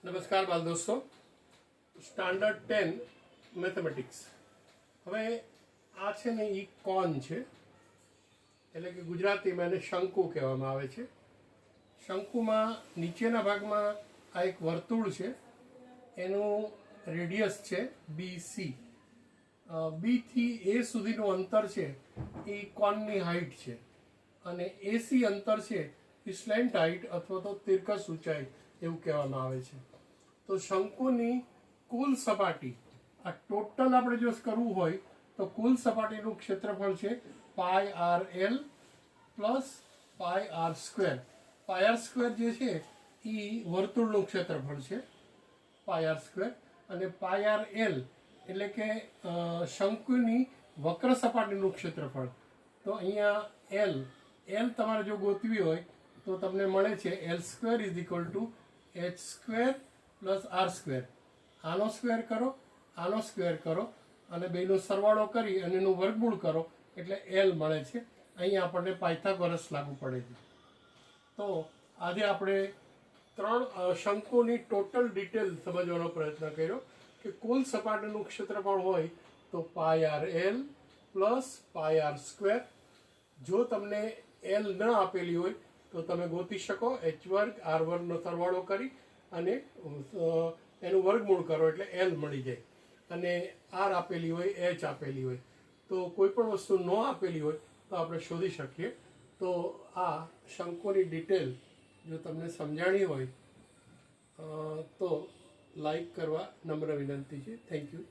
નમસ્કાર બાલ દોસ્તો, સ્ટાન્ડર્ડ 10 મેથેમેટિક્સ. હવે આ છે ને એ કોન છે, એટલે કે ગુજરાતીમાં એને શંકુ કહેવામાં આવે છે. શંકુમાં નીચેના ભાગમાં આ એક વર્તુળ છે, એનું રેડિયસ છે BC. બી થી એ સુધીનું અંતર છે એ કોનની હાઇટ છે, અને AC અંતર છે એ સ્લેન્ટ હાઇટ અથવા તો તિરકસ ઊંચાઈ એવું કહેવામાં આવે છે. તો શંકુની કુલ સપાટી, આ ટોટલ આપણે જો કરવું હોય તો કુલ સપાટીનું ક્ષેત્રફળ છે πr_l પ્લસ πr². πr² જે છે એ વર્તુળનું ક્ષેત્રફળ છે πr², અને πrl એટલે કે શંકુની વક્ર સપાટીનું ક્ષેત્રફળ. તો અહીંયા l તમારે જો ગોતવી હોય તો તમને મળે છે l² = h² + r². આનો સ્ક્વેર કરો, આનો સ્ક્વેર કરો, અને બેનો સરવાળો કરી અને એનું વર્ગમૂળ કરો એટલે l મળે છે. અહીંયા આપણને પાયથાગોરસ લાગુ પડે છે. તો આજે આપણે 3 શંકુની ટોટલ ડિટેલ સમજવાનો પ્રયત્ન કર્યો કે કુલ સપાટીનું ક્ષેત્રફળ હોય તો πrl પ્લસ πr². જો તમને l ન આપેલી હોય તો તમે ગોતી શકો h² r² નો સરવાળો કરી અને એનું વર્ગમૂળ કરો એટલે l મળી જાય. અને r આપેલી હોય, h આપેલી હોય, તો કોઈ પણ વસ્તુ ન આપેલી હોય તો આપણે શોધી શકીએ. તો આ શંકુની ડિટેલ જો તમને સમજાણી હોય તો લાઈક કરવા નમ્ર વિનંતી છે. Thank you.